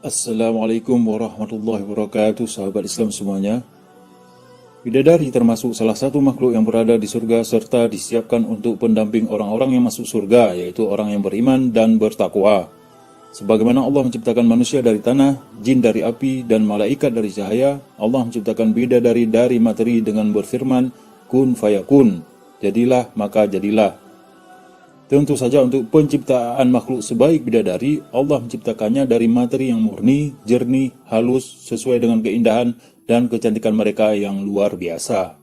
Assalamualaikum warahmatullahi wabarakatuh, sahabat Islam semuanya. Bidadari termasuk salah satu makhluk yang berada di surga serta disiapkan untuk pendamping orang-orang yang masuk surga, yaitu orang yang beriman dan bertakwa. Sebagaimana Allah menciptakan manusia dari tanah, jin dari api, dan malaikat dari cahaya, Allah menciptakan bidadari dari materi dengan berfirman, kun fayakun, jadilah maka jadilah. Tentu saja untuk penciptaan makhluk sebaik bidadari, Allah menciptakannya dari materi yang murni, jernih, halus, sesuai dengan keindahan dan kecantikan mereka yang luar biasa.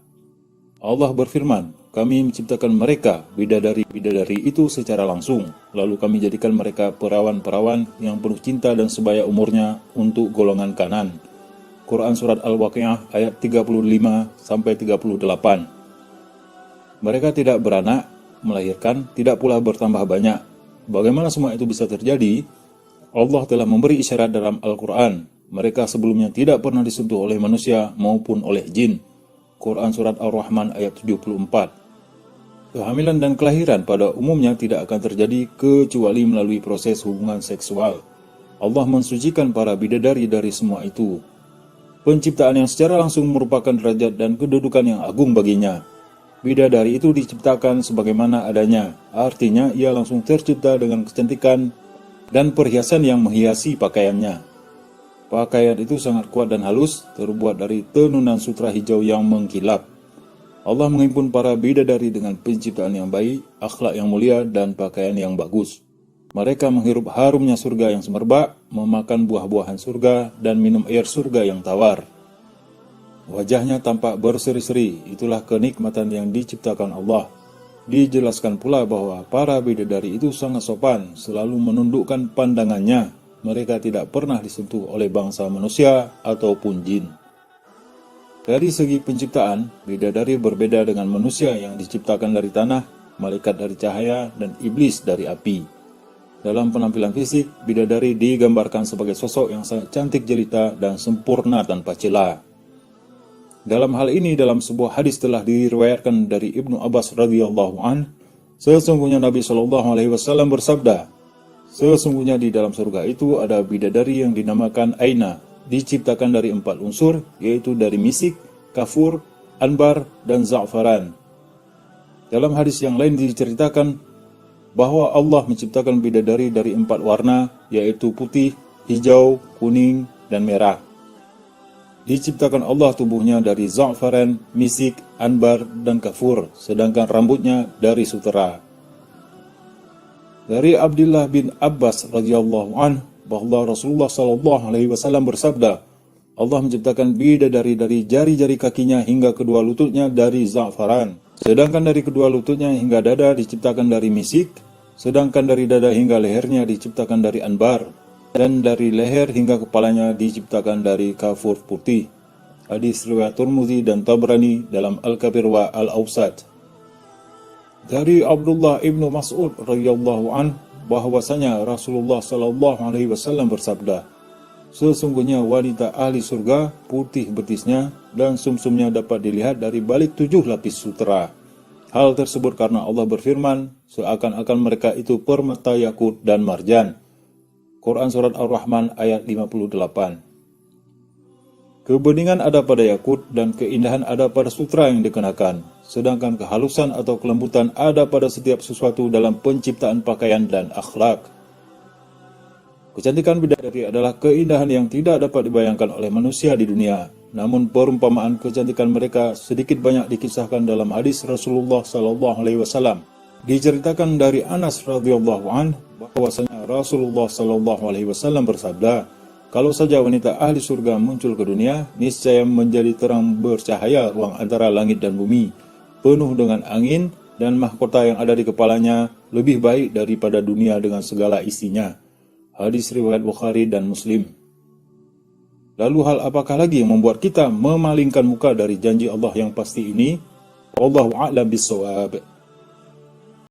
Allah berfirman, kami menciptakan mereka, bidadari-bidadari itu secara langsung, lalu kami jadikan mereka perawan-perawan yang penuh cinta dan sebaya umurnya untuk golongan kanan. Quran Surat Al-Waqi'ah ayat 35-38. Mereka tidak beranak, melahirkan, tidak pula bertambah banyak. Bagaimana semua itu bisa terjadi? Allah telah memberi isyarat dalam Al-Quran. Mereka sebelumnya tidak pernah disentuh oleh manusia maupun oleh jin. Quran Surat Ar-Rahman ayat 74. Kehamilan dan kelahiran pada umumnya tidak akan terjadi kecuali melalui proses hubungan seksual. Allah mensucikan para bidadari dari semua itu. Penciptaan yang secara langsung merupakan derajat dan kedudukan yang agung baginya. Bidadari itu diciptakan sebagaimana adanya, artinya ia langsung tercipta dengan kecantikan dan perhiasan yang menghiasi pakaiannya. Pakaian itu sangat kuat dan halus, terbuat dari tenunan sutra hijau yang mengkilap. Allah menghimpun para bidadari dengan penciptaan yang baik, akhlak yang mulia, dan pakaian yang bagus. Mereka menghirup harumnya surga yang semerbak, memakan buah-buahan surga, dan minum air surga yang tawar. Wajahnya tampak berseri-seri, itulah kenikmatan yang diciptakan Allah. Dijelaskan pula bahwa para bidadari itu sangat sopan, selalu menundukkan pandangannya. Mereka tidak pernah disentuh oleh bangsa manusia ataupun jin. Dari segi penciptaan, bidadari berbeda dengan manusia yang diciptakan dari tanah, malaikat dari cahaya, dan iblis dari api. Dalam penampilan fisik, bidadari digambarkan sebagai sosok yang sangat cantik jelita dan sempurna tanpa celah. Dalam hal ini, dalam sebuah hadis telah diriwayatkan dari Ibnu Abbas radhiyallahu an, sesungguhnya Nabi Shallallahu alaihi wasallam bersabda, sesungguhnya di dalam surga itu ada bidadari yang dinamakan Aina, diciptakan dari 4 unsur, yaitu dari misik, kafur, anbar, dan za'faran. Dalam hadis yang lain diceritakan bahwa Allah menciptakan bidadari dari 4 warna, yaitu putih, hijau, kuning, dan merah. Diciptakan Allah tubuhnya dari za'faran, misik, anbar, dan kafur, sedangkan rambutnya dari sutera. Dari Abdullah bin Abbas radhiyallahu anhu bahwa Rasulullah sallallahu alaihi wasallam bersabda, Allah menciptakan bidadari dari jari-jari kakinya hingga kedua lututnya dari za'faran, sedangkan dari kedua lututnya hingga dada diciptakan dari misik, sedangkan dari dada hingga lehernya diciptakan dari anbar, dan dari leher hingga kepalanya diciptakan dari kafur putih. Hadis riwayat Tirmidzi dan Tabrani dalam Al-Kabir wa Al-Awsat. Dari Abdullah ibnu Mas'ud radhiyallahu an bahwasanya Rasulullah sallallahu alaihi wasallam bersabda, sesungguhnya wanita ahli surga putih betisnya dan sumsumnya dapat dilihat dari balik 7 lapis sutera. Hal tersebut karena Allah berfirman, seakan-akan mereka itu permata yakut dan marjan. Quran Surat Ar-Rahman ayat 58. Kebeningan ada pada yakut dan keindahan ada pada sutra yang dikenakan, sedangkan kehalusan atau kelembutan ada pada setiap sesuatu dalam penciptaan pakaian dan akhlak. Kecantikan bidadari adalah keindahan yang tidak dapat dibayangkan oleh manusia di dunia. Namun perumpamaan kecantikan mereka sedikit banyak dikisahkan dalam hadis Rasulullah SAW. Diceritakan dari Anas radhiyallahu an bahwasanya Rasulullah SAW bersabda, kalau saja wanita ahli surga muncul ke dunia, niscaya menjadi terang bercahaya ruang antara langit dan bumi, penuh dengan angin, dan mahkota yang ada di kepalanya lebih baik daripada dunia dengan segala isinya. Hadis riwayat Bukhari dan Muslim. Lalu hal apakah lagi yang membuat kita memalingkan muka dari janji Allah yang pasti ini? Wallahu a'lam bishawab.